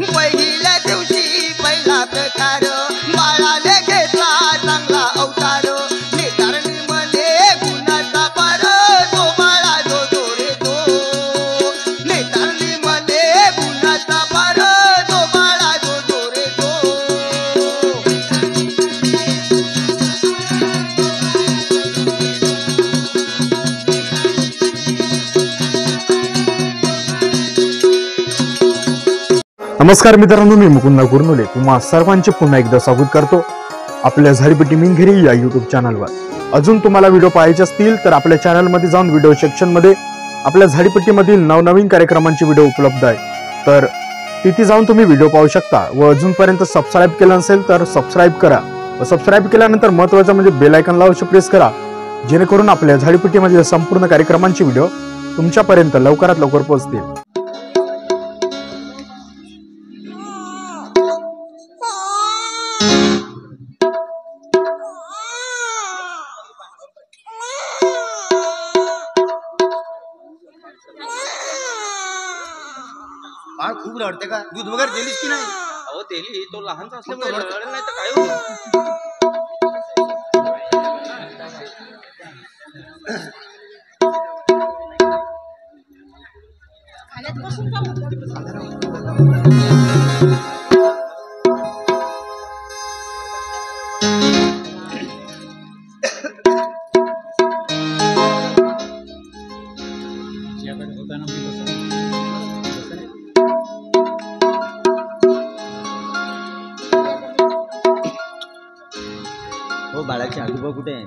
पहिल्या दिवशी पहिला प्रकार बाळाने घेतला चांगला अवतार नेतारणी मले गुणाचा पार तो बाळा जो जो रे तो नेतारणी मले गुणाचा पार तो बाळा जो जो रे तो नमस्कार मित्रांनो, मी मुकुंद गुरनुले तुम्हा सर्वांचे पुन्हा एकदा स्वागत करतो आपल्या झाडीपट्टी मिनघेरी या यूट्यूब चॅनलवर। अजून तुम्हाला व्हिडिओ पाहायचे असतील तर आपल्या चॅनलमध्ये जाऊन व्हिडिओ सेक्शनमध्ये आपल्या झाडीपट्टीमधील नवनवीन कार्यक्रमांचे व्हिडिओ उपलब्ध आहेत, तर तिथे जाऊन तुम्ही व्हिडिओ पाहू शकता। व अजूनपर्यंत सबस्क्राइब केलं नसेल तर सबस्क्राइब करा व सबस्क्राइब केल्यानंतर महत्त्वाचं म्हणजे बेल आयकॉनला अवश्य प्रेस करा, जेणेकरून आपल्या झाडीपट्टीमधील संपूर्ण कार्यक्रमांचे व्हिडिओ तुमच्यापर्यंत लवकरात लवकर पोहोचतील। बाळ खूप रडते का? दूध वगैरे दिलीस की नाही? अहो दिली, तो लहानचा असल्यामुळे रडेल, नाही तर काय होईल। हो, बाळाचे आजोबा कुठे आहे?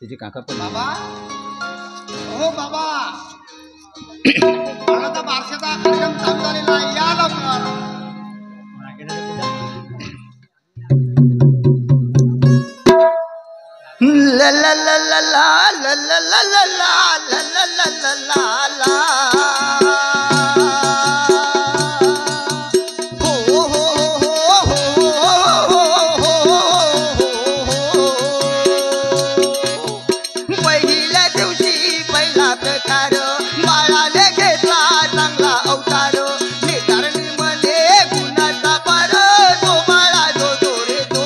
त्याचे काका पण बाबा, हो बाबा, बाळाचा बारशाचा कार्यक्रम चालू झालेला आहे, या लवकर। ला ला ला ला ला ला ला ला ला ला ला ला ला ला हो हो हो पहिल्या दिवशी पहिला प्रकार बाळाने घेतला चांगला अवतार नेतारणी मले गुणाचा पार तो बाळा जो जो रे तो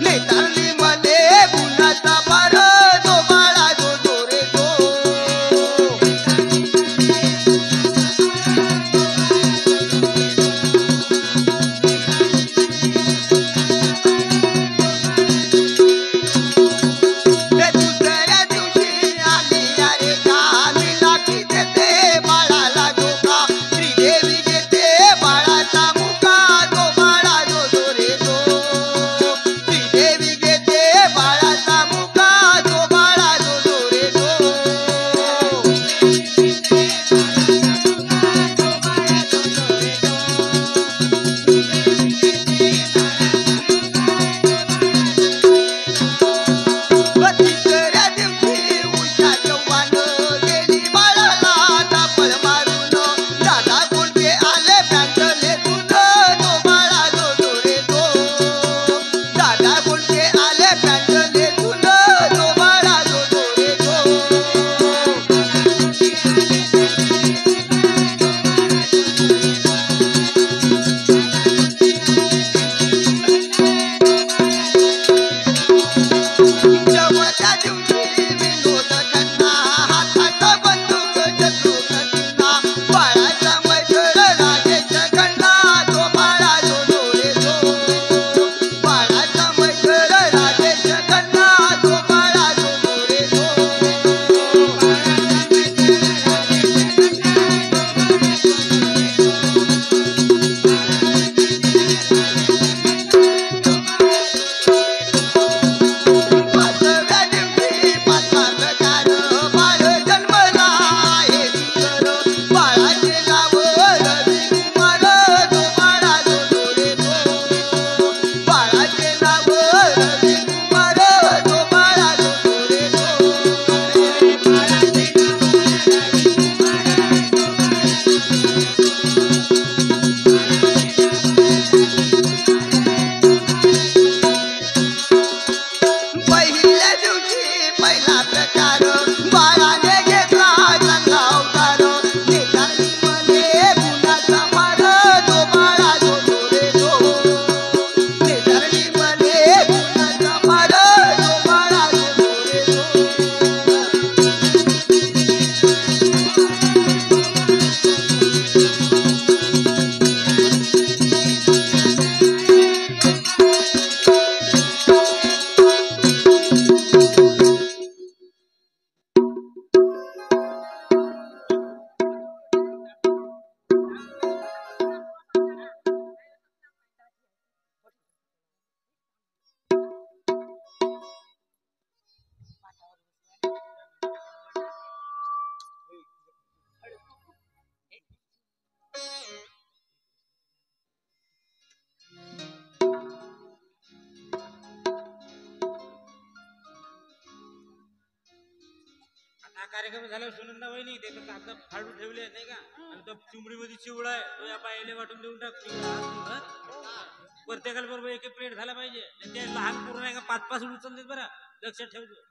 नेतारणी मले गुणाचा पार तो बाळा जो जो रे तो कार्यक्रम झाल्यावर सुनंदा वहिनी ते कागद फाडून ठेवले नाही का आणि तो चिमडीमध्ये चिवडा आहे तो या बाईला वाटून देऊन टाक चिवडा प्रत्येकाला बरोबर एक एक प्लेट झाला पाहिजे ते लहान पूर्ण आहे का 5-5 उचलतात बरं लक्षात ठेवतो.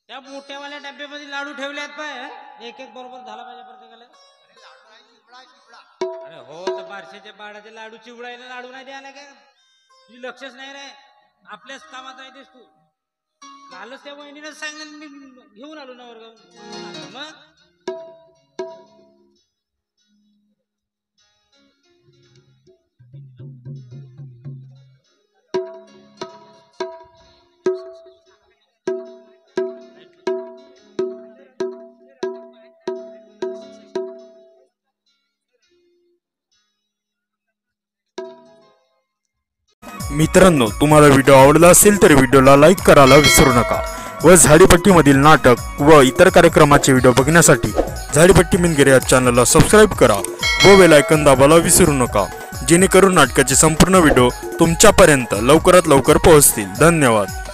त्या मोठ्यावाल्या डब्यामध्ये लाडू ठेवल्यात पाय एक एक बरोबर झाला पाहिजे प्रत्येकाला. अरे हो तर बारशाच्या बाळाचे लाडू चिवडायला लाडू नाही द्यायला काय तुझी लक्षच नाही रे आपल्याच कामात राहतेस तू. कालच त्या वहिनीनंच सांगितलं मी घेऊन आलो ना वर्गावून मग मित्रांनो, तुम्हाला व्हिडिओ आवडला असेल तर व्हिडिओला लाईक करायला विसरू नका व झाडीपट्टीमधील नाटक व इतर कार्यक्रमाचे व्हिडिओ बघण्यासाठी झाडीपट्टी मिनगिरे या चॅनलला सबस्क्राईब करा व बेल आयकॉन दाबायला विसरू नका जेणेकरून नाटकाचे संपूर्ण व्हिडिओ तुमच्यापर्यंत लवकरात लवकर पोहोचतील. धन्यवाद.